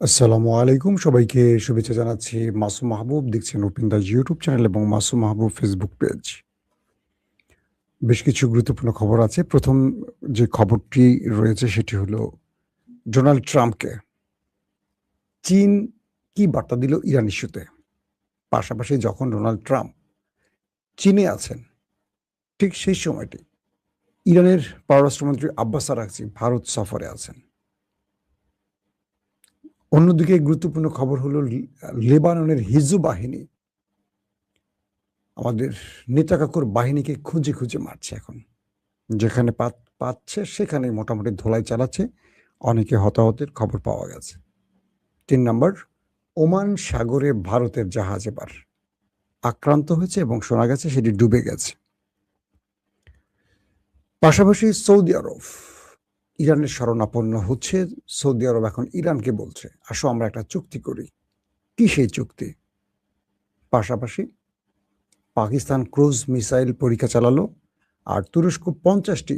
আসসালামু আলাইকুম। সবাইকে শুভেচ্ছা জানাচ্ছি। মাসুম মাহবুব দেখছেন ওপেন দ্য ইউটিউব চ্যানেল এবং মাসুম মাহবুব ফেসবুক পেজ। বেশ কিছু গুরুত্বপূর্ণ খবর আছে। ১ম যে খবরটি রয়েছে সেটি হলো ডোনাল্ড ট্রাম্পকে চীন কি বার্তা দিল ইরান ইস্যুতে? পাশাপাশি যখন ডোনাল্ড ট্রাম্প চীনে আছেন, ঠিক সেই সময়টি ইরানের পররাষ্ট্রমন্ত্রী আব্বাস আরাগচি ভারত সফরে আছেন। অন্যদিকে গুরুত্বপূর্ণ খবর হলো লেবাননের হিজবুত বাহিনী আমাদের নেতা কাকুর বাহিনীকে খুঁজে, খুঁজে মারছে এখন। যেখানে পাচ্ছে সেখানেই মোটামুটি ধোলাই চালাচ্ছে। অনেকে হতাহতের খবর পাওয়া গেছে। ৩ নাম্বার, ওমান সাগরে ভারতের জাহাজ এবার আক্রান্ত হয়েছে এবং শোনা গেছে সেটি ডুবে গেছে। পাশাপাশি সৌদি আরব ইরানের শরণাপন্ন হচ্ছে। সৌদি আরব এখন ইরানকে বলছে, "আসো আমরা একটা চুক্তি করি।" কি সেই চুক্তি? পাশাপাশি পাকিস্তান ক্রুজ মিসাইল পরীক্ষা চালালো আর তুরস্ক ৫০টি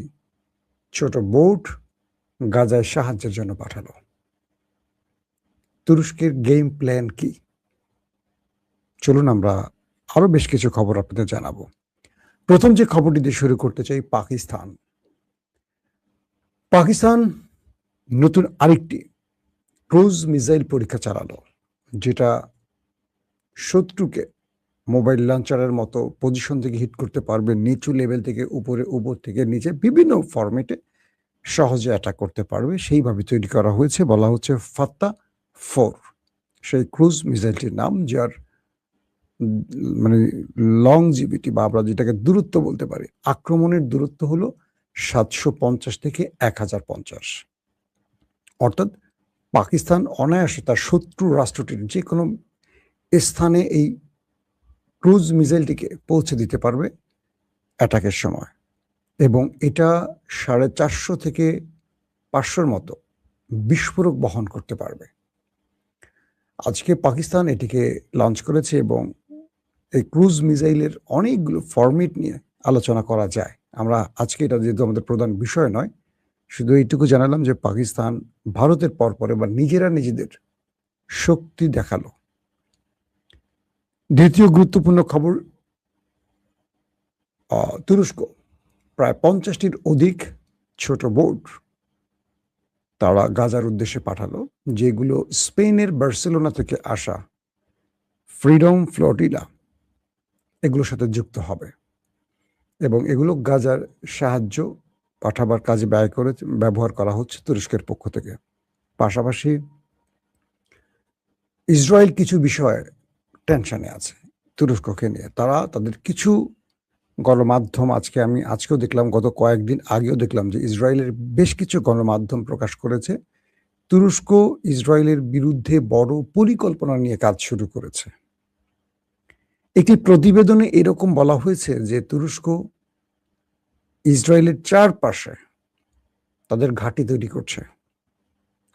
ছোট বোট গাজায় সাহায্যের জন্য পাঠালো। তুরস্কের গেম প্ল্যান কি? চলুন আমরা আরো বেশ কিছু খবর আপনাদের জানাবো। ১ম যে খবরটি দিয়ে শুরু করতে চাই পাকিস্তান। পাকিস্তান নতুন আরেকটি ক্রুজ মিসাইল পরীক্ষা চালালো, যেটা শত্রুকে মোবাইল লঞ্চারের মতো পজিশন থেকে হিট করতে পারবে, নিচু লেভেল থেকে উপরে, উপর থেকে নিচে বিভিন্ন ফরম্যাটে সহজে অ্যাটাক করতে পারবে। সেইভাবে তৈরি করা হয়েছে। বলা হচ্ছে ফাত্তা 4 সেই ক্রুজ মিসাইলটির নাম, যার মানে লংজিভিটি বা আমরা যেটাকে দূরত্ব বলতে পারি, আক্রমণের দূরত্ব হলো ৭৫০ থেকে ১০৫০। অর্থাৎ পাকিস্তান অনায়াসে তার শত্রু রাষ্ট্রটির যেকোনো স্থানে এই ক্রুজ মিসাইলটিকে পৌঁছে দিতে পারবে অ্যাটাকের সময়, এবং এটা ৪৫০ থেকে ৫০০ মতো বিস্ফোরক বহন করতে পারবে। আজকে পাকিস্তান এটিকে লঞ্চ করেছে এবং এই ক্রুজ মিসাইলের অনেকগুলো ফরম্যাট নিয়ে আলোচনা করা যায়। আমরা আজকে এটা যেহেতু আমাদের প্রধান বিষয় নয়, শুধু এইটুকু জানালাম যে পাকিস্তান ভারতের পরপর এবার নিজেরা নিজেদের শক্তি দেখালো। দ্বিতীয় গুরুত্বপূর্ণ খবর, তুরস্ক প্রায় ৫০টির অধিক ছোট বোট তারা গাজার উদ্দেশ্যে পাঠালো, যেগুলো স্পেনের বার্সেলোনা থেকে আসা ফ্রিডম ফ্লোটিলা এগুলোর সাথে যুক্ত হবে এবং এগুলো গাজার সাহায্য পাঠাবার কাজে ব্যবহার করা হচ্ছে তুরস্কের পক্ষ থেকে। পাশাপাশি ইসরায়েল কিছু বিষয়ে টেনশনে আছে তুরস্ককে নিয়ে। তারা তাদের কিছু গণমাধ্যম, আজকেও দেখলাম, গত কয়েকদিন আগেও দেখলাম যে ইসরায়েলের বেশ কিছু গণমাধ্যম প্রকাশ করেছে তুরস্ক ইসরায়েলের বিরুদ্ধে বড় পরিকল্পনা নিয়ে কাজ শুরু করেছে। একটি প্রতিবেদনে এরকম বলা হয়েছে যে তুরস্ক ইসরায়েলের চারপাশে তাদের ঘাঁটি তৈরি করছে।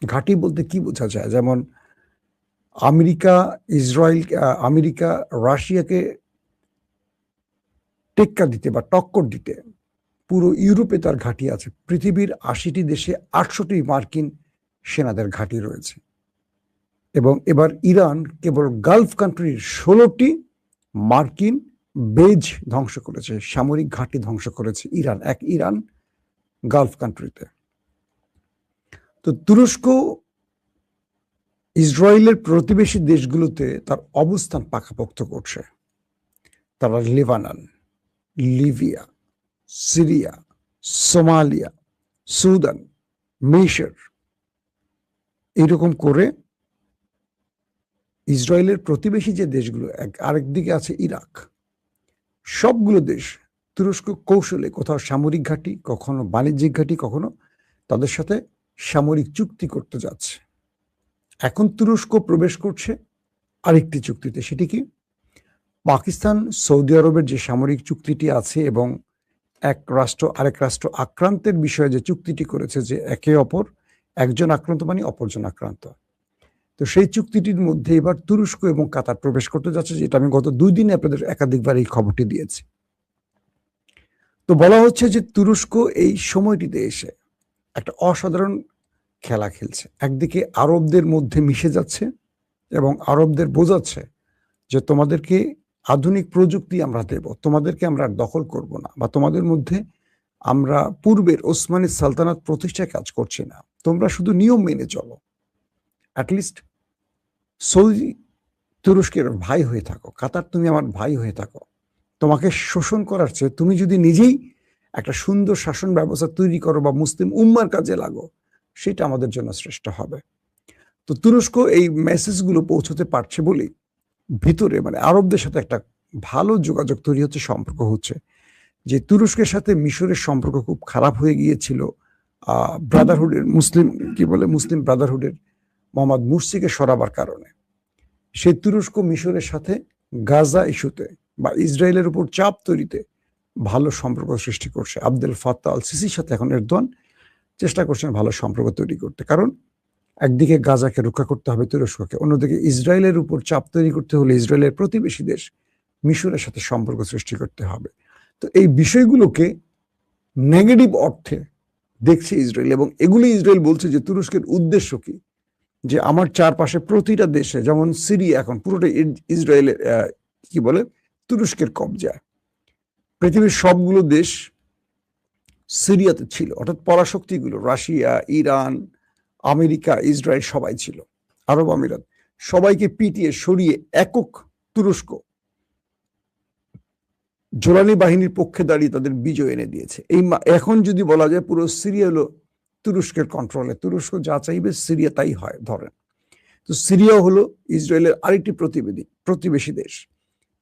ঘাঁটি বলতে কি বোঝা যায়? যেমন আমেরিকা রাশিয়াকে টেক্কা দিতে বা টক্কর দিতে পুরো ইউরোপে তার ঘাঁটি আছে। পৃথিবীর ৮০টি দেশে ৮০০টি মার্কিন সেনাদের ঘাঁটি রয়েছে এবং এবার ইরান কেবল গালফ কান্ট্রির ১৬টি মার্কিন বেজ ধ্বংস করেছে, সামরিক ঘাঁটি ধ্বংস করেছে ইরান গালফ কান্ট্রিতে। তো তুরস্ক ইসরায়েলের প্রতিবেশী দেশগুলোতে তার অবস্থান পাকাপোক্ত করছে। তারা Lebanon, Libya, Syria, Somalia, Sudan, মিশর এইরকম করে ইসরায়েলের প্রতিবেশী যে দেশগুলো, আরেকদিকে আছে ইরাক, সবগুলো দেশ তুরস্ক কৌশলে কোথাও সামরিক ঘাঁটি, কখনো বাণিজ্যিক ঘাঁটি, কখনো তাদের সাথে সামরিক চুক্তি করতে যাচ্ছে। এখন তুরস্ক প্রবেশ করছে আরেকটি চুক্তিতে। সেটি কি? পাকিস্তান সৌদি আরবের যে সামরিক চুক্তিটি আছে এবং এক রাষ্ট্র আরেক রাষ্ট্র আক্রান্তের বিষয়ে যে চুক্তিটি করেছে, যে একজন আক্রান্ত মানে অপরজন আক্রান্ত, তো সেই চুক্তিটির মধ্যে এবার তুরস্ক এবং কাতার প্রবেশ করতে যাচ্ছে, যেটা আমি গত ২ দিনে আপনাদের একাধিকবার এই খবরটি দিয়েছি। তো বলা হচ্ছে যে তুরস্ক এই সময়টিতে এসে একটা অসাধারণ খেলা খেলছে। একদিকে আরবদের মধ্যে মিশে যাচ্ছে এবং আরবদের বোঝাচ্ছে যে তোমাদেরকে আধুনিক প্রযুক্তি আমরা দেব, তোমাদেরকে আমরা আর দখল করব না, বা তোমাদের মধ্যে আমরা পূর্বের ওসমানী সালতানাত প্রতিষ্ঠায় কাজ করছি না, তোমরা শুধু নিয়ম মেনে চলো, অ্যাটলিস্ট সৌদি তুরস্কের ভাই হয়ে থাকো, কাতার তুমি আমার ভাই হয়ে থাকো, তোমাকে শোষণ করার চেয়ে তুমি যদি নিজেই একটা সুন্দর শাসন ব্যবস্থা তৈরি করো বা মুসলিম উম্মার কাজে লাগো, সেটা আমাদের জন্য শ্রেষ্ঠ হবে। তো তুরস্ক এই মেসেজগুলো পৌঁছতে পারছে বলেই ভিতরে মানে আরবদের সাথে একটা ভালো যোগাযোগ তৈরি হচ্ছে, সম্পর্ক হচ্ছে। যে তুরস্কের সাথে মিশরের সম্পর্ক খুব খারাপ হয়ে গিয়েছিল ব্রাদারহুডের মুসলিম ব্রাদারহুডের মোহাম্মদ মুরসিকে সরাবার কারণে, সেই তুরস্ক মিশরের সাথে গাজা ইস্যুতে বা ইসরায়েলের উপর চাপ তৈরিতে ভালো সম্পর্ক সৃষ্টি করছে। আব্দুল ফাত্তাহ আল সিসির সাথে এখন এরদোয়ান চেষ্টা করছেন ভালো সম্পর্ক তৈরি করতে, কারণ একদিকে গাজাকে রক্ষা করতে হবে তুরস্ককে, অন্যদিকে ইসরায়েলের উপর চাপ তৈরি করতে হলে ইসরায়েলের প্রতিবেশী দেশ মিশরের সাথে সম্পর্ক সৃষ্টি করতে হবে। তো এই বিষয়গুলোকে নেগেটিভ অর্থে দেখছে ইসরায়েল, এবং এগুলি ইসরায়েল বলছে যে তুরস্কের উদ্দেশ্য কি, যে আমার চারপাশে প্রতিটা দেশে, যেমন সিরিয়া এখন পুরোটাই ইসরায়েলের তুরস্কের কবজায়, পৃথিবীর সবগুলো দেশ সিরিয়াতে ছিল, অর্থাৎ পরাশক্তিগুলো রাশিয়া, ইরান, আমেরিকা, ইসরায়েল সবাই ছিল, আরব আমিরাত, সবাইকে পিটিয়ে সরিয়ে একক তুরস্ক জোরানি বাহিনীর পক্ষে দাঁড়িয়ে তাদের বিজয় এনে দিয়েছে। এখন যদি বলা যায় পুরো সিরিয়া হলো তুরস্কের কন্ট্রোলে, তুরস্ক যা চাইবে সিরিয়া তাই হয় ধরেন। তো সিরিয়া হলো ইসরায়েলের আরেকটি প্রতিবেশী দেশ।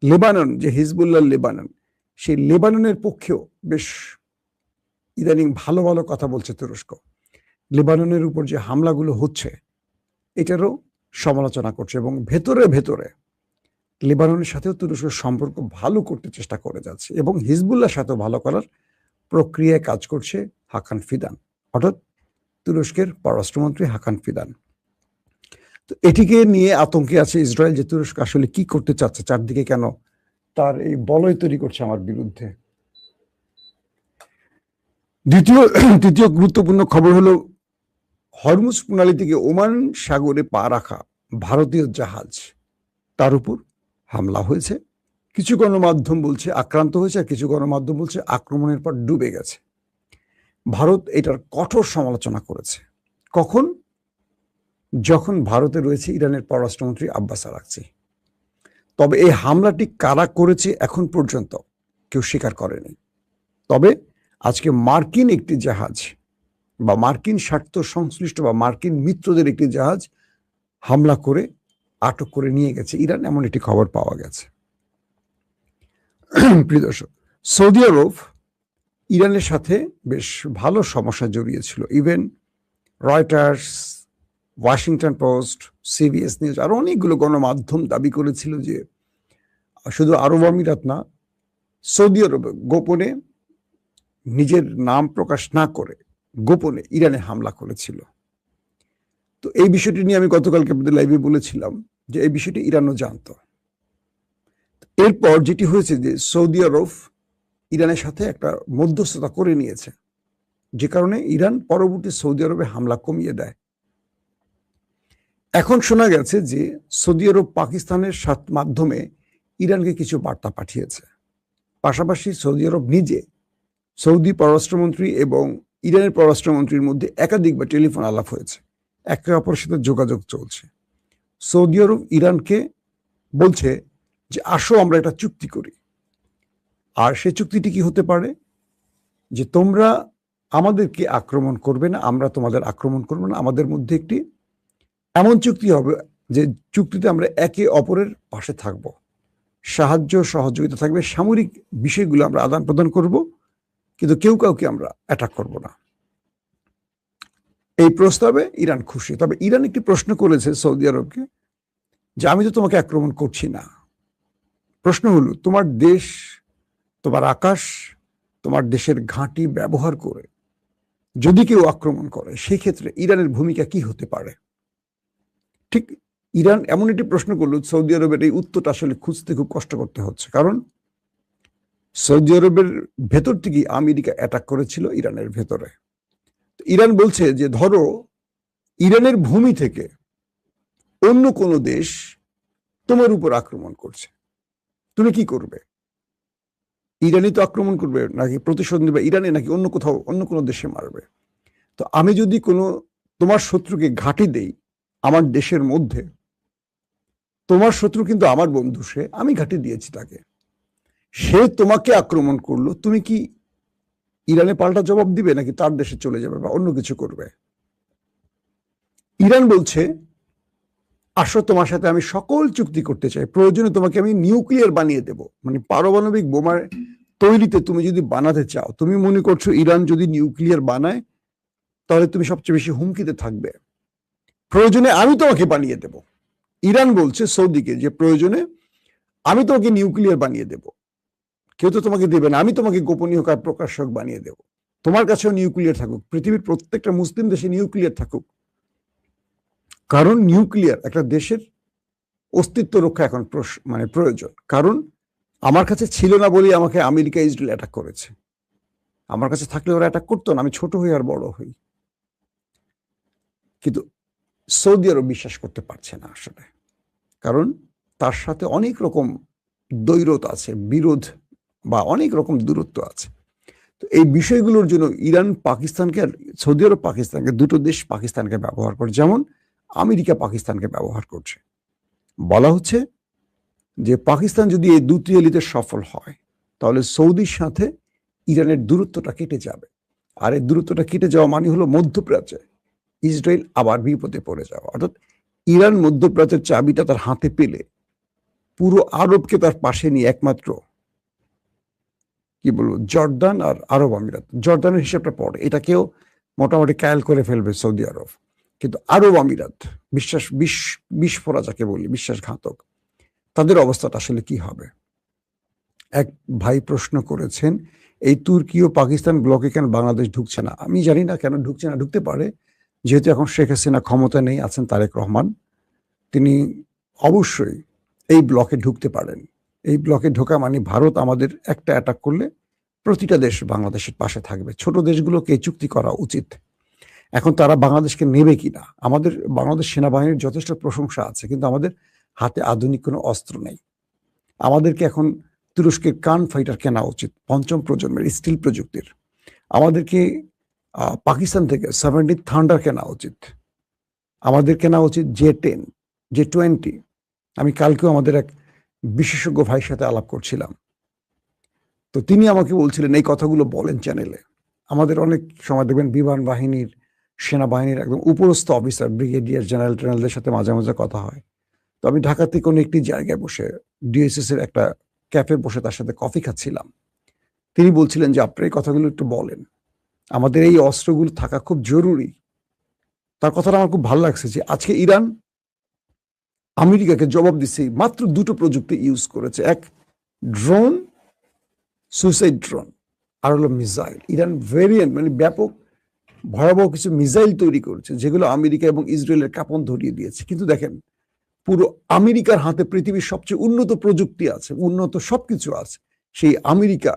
লেবানন, যে হিজবুল্লাহ লেবানন, সেই লেবাননের পক্ষেও বেশ ইদানিং ভালো ভালো কথা বলছে তুরস্ক। লেবাননের উপর যে হামলাগুলো হচ্ছে এটারও সমালোচনা করছে, এবং ভেতরে ভেতরে লেবাননের সাথেও তুরস্কের সম্পর্ক ভালো করতে চেষ্টা করে যাচ্ছে, এবং হিজবুল্লাহর সাথেও ভালো করার প্রক্রিয়ায় কাজ করছে হাকান ফিদান, অর্থাৎ তুরস্কের পররাষ্ট্রমন্ত্রী হাকান ফিদান। তো এটিকে নিয়ে আতঙ্কে আছে ইসরায়েল, যে তুরস্ক আসলে কি করতে চাচ্ছে, চারদিকে কেন তার এই বলয় তৈরি করছে আমার বিরুদ্ধে। তৃতীয় গুরুত্বপূর্ণ খবর হলো হরমুজ প্রণালী থেকে ওমান সাগরে পা রাখা ভারতীয় জাহাজ, তার উপর হামলা হয়েছে। কিছু গণমাধ্যম বলছে আক্রান্ত হয়েছে, আর কিছু গণমাধ্যম বলছে আক্রমণের পর ডুবে গেছে। ভারত এটার কঠোর সমালোচনা করেছে। কখন? যখন ভারতে রয়েছে ইরানের পররাষ্ট্রমন্ত্রী আব্বাস আরাকচি। তবে এই হামলাটি কারা করেছে এখন পর্যন্ত কেউ স্বীকার করেনি। তবে আজকে মার্কিন একটি জাহাজ বা মার্কিন স্বার্থ সংশ্লিষ্ট বা মার্কিন মিত্রদের একটি জাহাজ হামলা করে আটক করে নিয়ে গেছে ইরান, এমন একটি খবর পাওয়া গেছে। প্রিয় দর্শক, সৌদি আরব ইরানের সাথে বেশ ভালো সমস্যা জড়িয়েছিল। Even Reuters, Washington Post, CBS News, আরো অনেকগুলো গণমাধ্যম দাবি করেছিল যে শুধু আরব আমিরাত না, সৌদি আরব গোপনে নিজের নাম প্রকাশ না করে গোপনে ইরানে হামলা করেছিল। তো এই বিষয়টি নিয়ে আমি গতকালকে আপনাদের লাইভে বলেছিলাম যে এই বিষয়টি ইরানও জানতো। এরপর যেটি হয়েছে যে সৌদি আরব ইরানের সাথে একটা মধ্যস্থতা করে নিয়েছে, যে কারণে ইরান পরবর্তী সৌদি আরবে হামলা কমিয়ে দেয়। এখন শোনা গেছে যে সৌদি আরব পাকিস্তানের মাধ্যমে ইরানকে কিছু বার্তা পাঠিয়েছে। পাশাপাশি সৌদি আরব নিজে, সৌদি পররাষ্ট্রমন্ত্রী এবং ইরানের পররাষ্ট্রমন্ত্রীর মধ্যে একাধিকবার টেলিফোন আলাপ হয়েছে, একে অপরের সাথে যোগাযোগ চলছে। সৌদি আরব ইরানকে বলছে যে আসো আমরা একটা চুক্তি করি, আর সেই চুক্তিটি কি হতে পারে, যে তোমরা আমাদেরকে আক্রমণ করবে না, আমরা তোমাদের আক্রমণ করবো না, আমাদের মধ্যে একটি এমন চুক্তি হবে যে চুক্তিতে আমরা একে অপরের পাশে থাকব, সাহায্য সহযোগিতা থাকবে, সামরিক বিষয়গুলো আমরা আদান প্রদান করব, কিন্তু কেউ কাউকে আমরা অ্যাটাক করব না। এই প্রস্তাবে ইরান খুশি। তবে ইরান একটি প্রশ্ন করেছে সৌদি আরবকে, যে আমি তো তোমাকে আক্রমণ করছি না, প্রশ্ন হলো তোমার দেশ, তোমার আকাশ, তোমার দেশের ঘাঁটি ব্যবহার করে যদি কেউ আক্রমণ করে, সেই ক্ষেত্রে ইরানের ভূমিকা কি হতে পারে। ঠিক ইরান এমন একটি প্রশ্ন করলো, সৌদি আরবের এই উত্তরটা আসলে খুঁজতে খুব কষ্ট করতে হচ্ছে, কারণ সৌদি আরবের ভেতর থেকেই আমেরিকা অ্যাটাক করেছিল ইরানের ভেতরে। ইরান বলছে যে ধরো ইরানের ভূমি থেকে অন্য কোনো দেশ তোমার উপর আক্রমণ করছে, তুমি কি করবে? ইরানই তো আক্রমণ করবে, নাকি প্রতিশোধ নেবে ইরানে, নাকি অন্য কোথাও অন্য কোনো দেশে মারবে? তো আমি যদি কোনো তোমার শত্রুকে ঘাঁটি দেই আমার দেশের মধ্যে, তোমার শত্রু কিন্তু আমার বন্ধু, সে, আমি ঘাঁটি দিয়েছি তাকে, সে তোমাকে আক্রমণ করলো, তুমি কি ইরানে পাল্টা জবাব দিবে, নাকি তার দেশে চলে যাবে বা অন্য কিছু করবে? ইরান বলছে, আসো তোমার সাথে আমি সকল চুক্তি করতে চাই, প্রয়োজনে তোমাকে আমি নিউক্লিয়ার বানিয়ে দেব, মানে পারমাণবিক বোমার তৈরিতে তুমি যদি বানাতে চাও, তুমি মনে করছো ইরান যদি নিউক্লিয়ার বানায় তাহলে তুমি সবচেয়ে বেশি হুমকিতে থাকবে, প্রয়োজনে আমি তোমাকে বানিয়ে দেব। ইরান বলছে সৌদিকে যে প্রয়োজনে আমি তোমাকে নিউক্লিয়ার বানিয়ে দেব, কেউ তো তোমাকে দেবে না, আমি তোমাকে গোপনীয়তার প্রকাশক বানিয়ে দেব, তোমার কাছেও নিউক্লিয়ার থাকুক, পৃথিবীর প্রত্যেকটা মুসলিম দেশে নিউক্লিয়ার থাকুক, কারণ নিউক্লিয়ার একটা দেশের অস্তিত্ব রক্ষা এখন মানে প্রয়োজন। কারণ আমার কাছে ছিল না বলেই আমাকে আমেরিকা ইসরায়েল অ্যাটাক করেছে, আমার কাছে থাকলে ওরা অ্যাটাক করতো না, আমি ছোট হই আর বড় হই। কিন্তু সৌদি আরব বিশ্বাস করতে পারছে না আসলে, কারণ তার সাথে অনেক রকম দ্বৈরথ আছে, বিরোধ বা অনেক রকম দূরত্ব আছে। তো এই বিষয়গুলোর জন্য ইরান পাকিস্তানকে আর সৌদি আরব পাকিস্তানকে, দুটো দেশ পাকিস্তানকে ব্যবহার করে, যেমন আমেরিকা পাকিস্তানকে ব্যবহার করছে। বলা হচ্ছে যে পাকিস্তান যদি এই দ্বিতীয়লিতে সফল হয় তাহলে সৌদির সাথে ইরানের দূরত্বটা কেটে যাবে, আর এই দূরত্বটা কেটে যাওয়া মানে হলো মধ্যপ্রাচ্যে ইসরায়েল আবার বিপদে পড়ে যাওয়া। অর্থাৎ ইরান মধ্যপ্রাচ্যের চাবিটা তার হাতে পেলে পুরো আরবকে তার পাশে নিয়ে একমাত্র কি বলবো জর্দান আর আরব আমিরাত, জর্দানের হিসাবটা পড়ে, এটাকেও মোটামুটি কায়েল করে ফেলবে সৌদি আরব, কিন্তু আরব আমিরাত বিস্ফোরা যাকে বলি, বিশ্বাসঘাতক, তাদের অবস্থাটা আসলে কি হবে? এক ভাই প্রশ্ন করেছেন, এই তুর্কি ও পাকিস্তান ব্লকে কেন বাংলাদেশ ঢুকছে না? আমি জানি না কেন ঢুকছে না, ঢুকতে পারে, যেহেতু এখন শেখ হাসিনা ক্ষমতা নেই, আছেন তারেক রহমান, তিনি অবশ্যই এই ব্লকে ঢুকতে পারেন। এই ব্লকে ঢোকা মানে ভারত আমাদের একটা অ্যাটাক করলে প্রতিটা দেশ বাংলাদেশের পাশে থাকবে, ছোট দেশগুলোকে চুক্তি করা উচিত। এখন তারা বাংলাদেশকে নেবে কিনা, আমাদের বাংলাদেশ সেনাবাহিনীর যথেষ্ট প্রশংসা আছে, কিন্তু আমাদের হাতে আধুনিক কোনো অস্ত্র নেই। আমাদেরকে এখন তুরস্কের কান ফাইটার কেনা উচিত, পঞ্চম প্রজন্মের স্টিল প্রযুক্তির। আমাদেরকে পাকিস্তান থেকে 70 থান্ডার কেনা উচিত, আমাদের কেনা উচিত J-10, J-20। আমি কালকেও আমাদের এক বিশেষজ্ঞ ভাইয়ের সাথে আলাপ করছিলাম, তো তিনি আমাকে বলছিলেন এই কথাগুলো বলেন চ্যানেলে। আমাদের অনেক সময় দেখবেন বিমান বাহিনীর, সেনাবাহিনীর একদম উপরস্থ অফিসার, ব্রিগেডিয়ার জেনারেল টেনারেলদের সাথে মাঝে মাঝে কথা হয়। তো আমি ঢাকাতে কোনো একটি জায়গায় বসে ডিএসএস এর একটা ক্যাফে বসে তার সাথে কফি খাচ্ছিলাম। তিনি বলছিলেন যে আপনার এই কথাগুলো একটু বলেন, আমাদের এই অস্ত্রগুলো থাকা খুব জরুরি। তার কথাটা আমার খুব ভালো লাগছে যে আজকে ইরান আমেরিকাকে জবাব দিচ্ছে, মাত্র দুটো প্রযুক্তি ইউজ করেছে, এক ড্রোন, সুইসাইড ড্রোন, আর হলো মিসাইল। ইরান ভেরিয়েন্ট মানে ব্যাপক ভয়াবহ কিছু মিসাইল তৈরি করেছে যেগুলো আমেরিকা এবং ইসরায়েলের কাঁপন ধরিয়ে দিয়েছে। কিন্তু দেখেন, পুরো আমেরিকার হাতে পৃথিবীর সবচেয়ে উন্নত প্রযুক্তি আছে, উন্নত সবকিছু আছে, সেই আমেরিকা,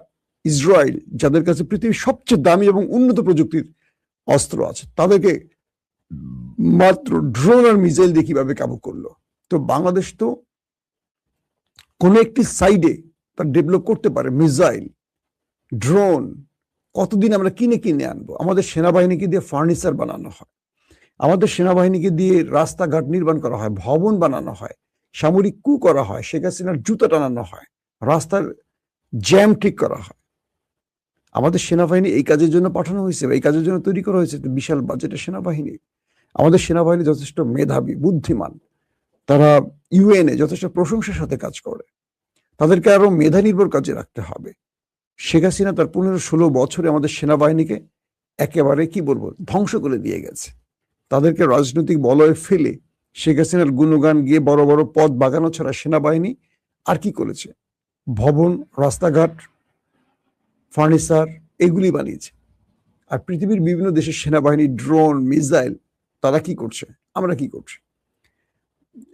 ইসরায়েল, যাদের কাছে পৃথিবীর সবচেয়ে দামি এবং উন্নত প্রযুক্তির অস্ত্র আছে, তাদেরকে মাত্র ড্রোন আর মিসাইল দিয়ে কিভাবে কাবু করলো? তো বাংলাদেশ তো কোনো একটি সাইডে তার ডেভেলপ করতে পারে মিসাইল, ড্রোন, কতদিন আমরা কিনে কিনে আনবো? আমাদের সেনাবাহিনীকে দিয়ে ফার্নিচার বানানো হয়, আমাদের সেনাবাহিনীকে দিয়ে রাস্তাঘাট নির্মাণ করা হয়, ভবন বানানো হয়, সামরিক কু করা হয়, শেখ হাসিনার জুতা টানানো হয়, রাস্তার জ্যাম ঠিক করা হয়। আমাদের সেনাবাহিনী এই কাজের জন্য পাঠানো হয়েছে, এই কাজের জন্য তৈরি করা হয়েছে বিশাল বাজেটের সেনাবাহিনী। আমাদের সেনাবাহিনী যথেষ্ট মেধাবী, বুদ্ধিমান, তারা ইউএনএ যথেষ্ট প্রশংসার সাথে কাজ করে, তাদেরকে আরো মেধা নির্ভর কাজে রাখতে হবে। শেখ হাসিনা তার 15-16 বছরে আমাদের সেনাবাহিনীকে একেবারে কি বলবো ধ্বংস করে দিয়ে গেছে। তাদেরকে রাজনৈতিক বলয়ে ফেলে শেখ হাসিনার গুণগান গিয়ে বড় বড় পদ বাগানো ছাড়া সেনাবাহিনী আর কি করেছে? ভবন, রাস্তাঘাট, ফার্নিচার এগুলি বানিয়েছে। আর পৃথিবীর বিভিন্ন দেশের সেনাবাহিনী ড্রোন, মিসাইল, তারা কি করছে, আমরা কি করছি?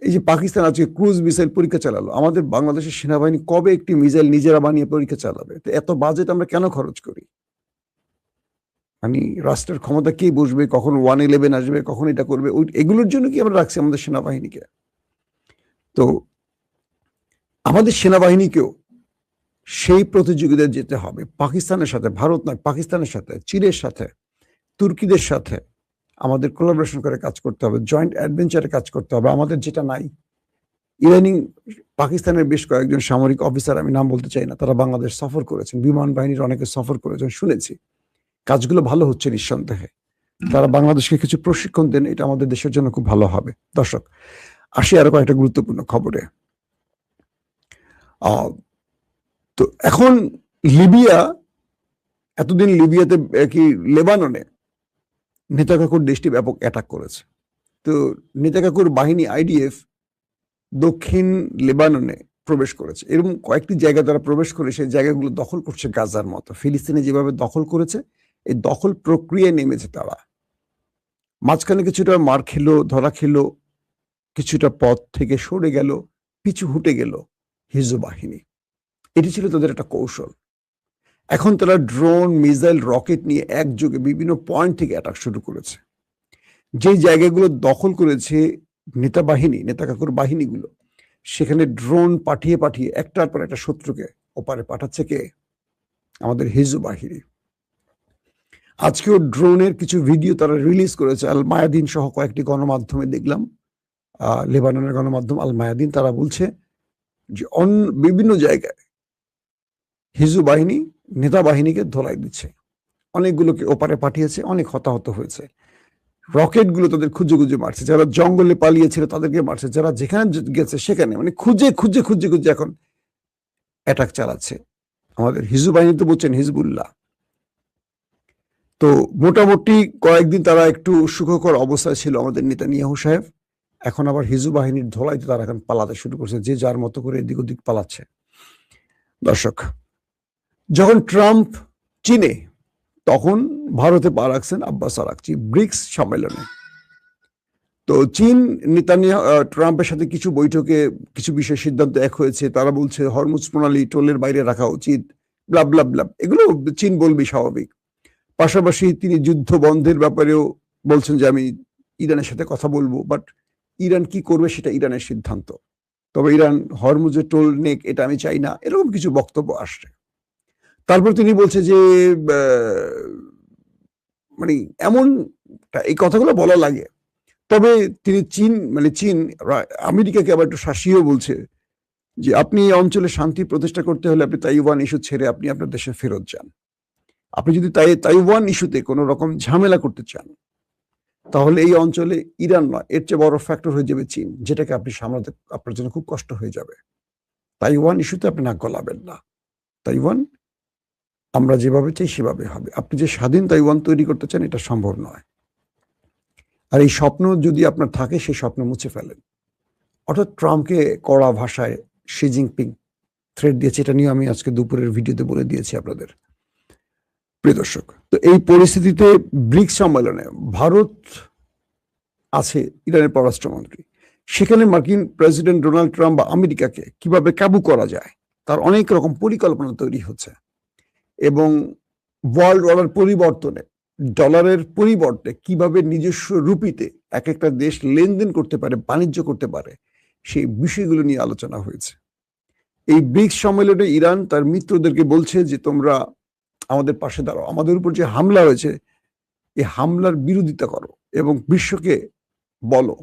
এই যে পাকিস্তান আজকে ক্রুজ মিসাইল পরীক্ষা চালালো, আমাদের বাংলাদেশের সেনাবাহিনী কবে একটি মিসাইল নিজেরা বানিয়ে পরীক্ষা চালাবে? তো এত বাজেট আমরা কেন খরচ করি? মানে রাষ্ট্রের ক্ষমতা কে বসবে, কখন 111 আসবে, কখন এটা করবে, এগুলোর জন্য কি আমরা রাখছি আমাদের সেনাবাহিনীকে? তো আমাদের সেনাবাহিনীকেও সেই প্রতিযোগিতায় যেতে হবে, পাকিস্তানের সাথে, ভারত নয়, পাকিস্তানের সাথে, চীনের সাথে, তুর্কিদের সাথে আমাদের কোলাবোরেশন করে কাজ করতে হবে, জয়েন্ট অ্যাডভেঞ্চারে কাজ করতে হবে। আমাদের যেটা নাই, ইদানিং পাকিস্তানের বেশ কয়েকজন সামরিক অফিসার, আমি নাম বলতে চাই না, তারা বাংলাদেশ সফর করেছেন, বিমান বাহিনীর অনেকে সফর করেছেন, শুনেছি কাজগুলো ভালো হচ্ছে নিঃসন্দেহে। তারা বাংলাদেশকে কিছু প্রশিক্ষণ দেন, এটা আমাদের দেশের জন্য খুব ভালো হবে। দর্শক, আসি আরো কয়েকটা গুরুত্বপূর্ণ খবরে। তো এখন লিবিয়া, এতদিন লিবিয়াতে কি লেবাননে নেতাকাকুর দেশটি ব্যাপক অ্যাটাক করেছে। তো নেতাকাকুর বাহিনী আইডিএফ দক্ষিণ লেবাননে প্রবেশ করেছে। এরকম কয়েকটি জায়গা তারা প্রবেশ করে সেই জায়গাগুলো দখল করছে গাজার মতো। ফিলিস্তিনে যেভাবে দখল করেছে, এই দখল প্রক্রিয়ায় নেমেছে তারা। মাঝখানে কিছুটা মার খেলো, ধরা খেলো, কিছুটা পথ থেকে সরে গেল, পিছু হুটে গেল হিজবুল বাহিনী। এটি ছিল তাদের একটা কৌশল। এখন তারা ড্রোন, মিসাইল, রকেট নিয়ে একযোগে বিভিন্ন পয়েন্ট থেকে অ্যাটাক শুরু করেছে। যে জায়গাগুলো দখল করেছে নেতাকাকুর বাহিনীগুলো, সেখানে ড্রোন পাঠিয়ে পাঠিয়ে একটার পর একটা শত্রুকে ওপারে পাঠাচ্ছে কে? আমাদের হিজবুল বাহিনী। আজকেও ড্রোনের কিছু ভিডিও তারা রিলিজ করেছে, আল মায়াদিন সহ কয়েকটি গণমাধ্যমে দেখলাম, লেবাননের গণমাধ্যম আল মায়াদিন, তারা বলছে যে বিভিন্ন জায়গায় হিজবুল বাহিনী নেতা বাহিনীকে ধোলাই দিচ্ছে, অনেকগুলোকে ওপারে পাঠিয়েছে, অনেক হতাহত হয়েছে। রকেট গুলো তাদের খুঁজে খুঁজে মারছে, যারা জঙ্গলে পালিয়েছিল তাদেরকে মারছে, যারা যেখানে গেছে সেখানে, মানে খুঁজে খুঁজে খুঁজে খুঁজে এখন অ্যাটাক চালাচ্ছে। আমাদের হিজবুল বাহিনী তো বলছেন হিজবুল্লাহ। তো মোটামুটি কয়েকদিন তারা একটু সুখকর অবস্থায় ছিল আমাদের নেতানিয়াহু সাহেব। এখন আবার হিজবুল বাহিনীর ধোলাইতে তারা এখন পালাতে শুরু করছে, যে যার মতো করে এদিক ওদিক পালাচ্ছে। দর্শক, যখন ট্রাম্প চীনে, তখন ভারতে পা রাখছেন আব্বাস আরাকচি ব্রিক্স সম্মেলনে। তো চীন ট্রাম্পের সাথে কিছু বৈঠকে কিছু বিষয় সিদ্ধান্ত এক হয়েছে। তারা বলছে হরমুজ প্রণালী টোলের বাইরে রাখা উচিত, ব্লাব ব্লাব ব্লাব, এগুলো চীন বলবি স্বাভাবিক। পাশাপাশি তিনি যুদ্ধ বন্ধের ব্যাপারেও বলছেন যে আমি ইরানের সাথে কথা বলবো, বাট ইরান কি করবে সেটা ইরানের সিদ্ধান্ত। তবে ইরান হরমুজের টোল নেক, এটা আমি চাই না, এরকম কিছু বক্তব্য আসছে। তারপর তিনি বলছে যে মানে এমন, এই কথাগুলো বলা লাগে। তবে তিনি চীন আমেরিকাকে আবার একটু শাসিয়েও বলছে যে আপনি এই অঞ্চলে শান্তি প্রতিষ্ঠা করতে হলে আপনি তাইওয়ান ইস্যু ছেড়ে আপনি আপনার দেশে ফেরত যান। আপনি যদি তাইওয়ান ইস্যুতে কোনো রকম ঝামেলা করতে চান, তাহলে এই অঞ্চলে ইরান নয়, এর চেয়ে বড় ফ্যাক্টর হয়ে যাবে চীন, যেটাকে আপনি সামলাতে আপনার জন্য খুব কষ্ট হয়ে যাবে। তাইওয়ান ইস্যুতে আপনি নাক গলাবেন না। তাইওয়ান আমরা যেভাবে চাই সেভাবে হবে। আপনি যে স্বাধীন তাইওয়ান তৈরি করতে চান, এটা সম্ভব নয়। আর এই স্বপ্ন যদি আপনার থাকে, সেই স্বপ্ন মুছে ফেলেন। অর্থাৎ ট্রাম্পকে কড়া ভাষায় শি জিনপিং থ্রেট দিয়েছে, এটা নিয়ে আমি আজকে দুপুরের ভিডিওতে বলে দিয়েছি আপনাদের প্রিয় দর্শক। তো এই পরিস্থিতিতে ব্রিক্স সম্মেলনে ভারত আছে, ইরানের পররাষ্ট্রমন্ত্রী, সেখানে মার্কিন প্রেসিডেন্ট ডোনাল্ড ট্রাম্প বা আমেরিকাকে কিভাবে কাবু করা যায় তার অনেক রকম পরিকল্পনা তৈরি হচ্ছে। এবং ওয়ার্ল্ড অর্ডার পরিবর্তনে ডলারের পরিবর্তে কিভাবে নিজস্ব রুপিতে এক একটা দেশ লেনদেন করতে পারে, বাণিজ্য করতে পারে, সেই বিষয়গুলো নিয়ে আলোচনা হয়েছে। এই ব্রিক্স সম্মেলনে ইরান তার মিত্রদেরকে বলছে যে তোমরা আমাদের পাশে দাঁড়াও, আমাদের উপর যে হামলা হয়েছে এই হামলার বিরোধিতা করো এবং বিশ্বকে বলো,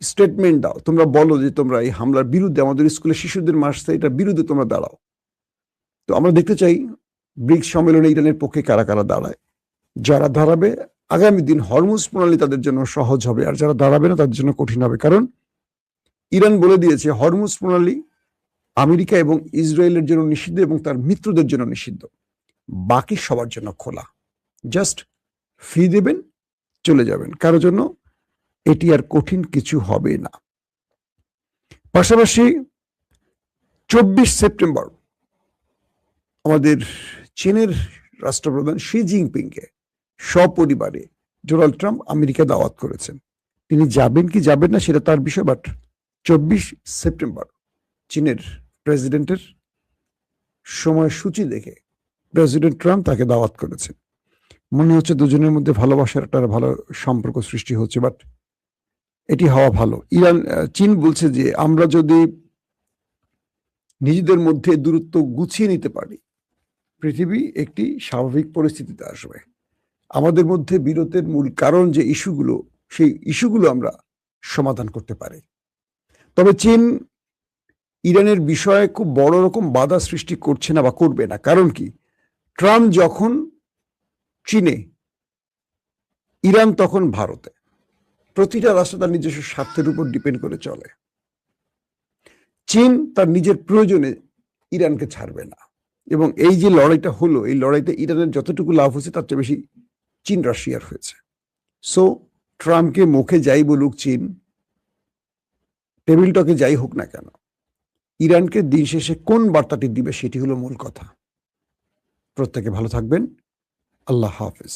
স্টেটমেন্ট দাও, তোমরা বলো যে তোমরা এই হামলার বিরুদ্ধে, আমাদের স্কুলে শিশুদের মারছে, এটার বিরুদ্ধে তোমরা দাঁড়াও। তো আমরা দেখতে চাই ব্রিক্স সম্মেলনে ইরানের পক্ষে কারা কারা দাঁড়ায়। যারা দাঁড়াবে, আগামী দিন হরমুজ প্রণালী তাদের জন্য সহজ হবে, আর যারা দাঁড়াবে না তাদের জন্য কঠিন হবে। কারণ ইরান বলে দিয়েছে হরমুজ প্রণালী আমেরিকা এবং ইসরায়েলের জন্য নিষিদ্ধ এবং তার মিত্রদের জন্য নিষিদ্ধ, বাকি সবার জন্য খোলা। জাস্ট ফি দেবেন, চলে যাবেন, কারোর জন্য এটি আর কঠিন কিছু হবে না। পাশাপাশি 24 সেপ্টেম্বর আমাদের চীনের রাষ্ট্রপ্রধান শি জিনপিংকে সপরিবারে ডোনাল্ড ট্রাম্প আমেরিকা দাওয়াত করেছেন। তিনি যাবেন কি যাবেন না সেটা তার বিষয়, বাট 24 সেপ্টেম্বর চীনের প্রেসিডেন্টের সময়সূচি দেখে প্রেসিডেন্ট ট্রাম্প তাকে দাওয়াত করেছেন। মনে হচ্ছে দুজনের মধ্যে ভালোবাসার একটা ভালো সম্পর্ক সৃষ্টি হচ্ছে, বাট এটি হওয়া ভালো। চীন বলছে যে আমরা যদি নিজেদের মধ্যে দূরত্ব গুছিয়ে নিতে পারি, পৃথিবী একটি স্বাভাবিক পরিস্থিতিতে আসবে। আমাদের মধ্যে বিরোধের মূল কারণ যে ইস্যুগুলো, সেই ইস্যুগুলো আমরা সমাধান করতে পারি। তবে চীন ইরানের বিষয়ে খুব বড় রকম বাধা সৃষ্টি করছে না বা করবে না। কারণ কি? ট্রাম্প যখন চীনে, ইরান তখন ভারতে। প্রতিটা রাষ্ট্র তার নিজস্ব স্বার্থের উপর ডিপেন্ড করে চলে। চীন তার নিজের প্রয়োজনে ইরানকে ছাড়বে না, এবং এই যে লড়াইটা হলো, এই লড়াইতে ইরানের যতটুকু লাভ হয়েছে তার চেয়ে বেশি চীন রাশিয়ার হয়েছে। সো ট্রাম্পকে মুখে যাই বলুক চীন, টেবিল টকে যাই হোক না কেন, ইরানকে দিন শেষে কোন বার্তাটি দিবে সেটি হলো মূল কথা। প্রত্যেকে ভালো থাকবেন। আল্লাহ হাফেজ।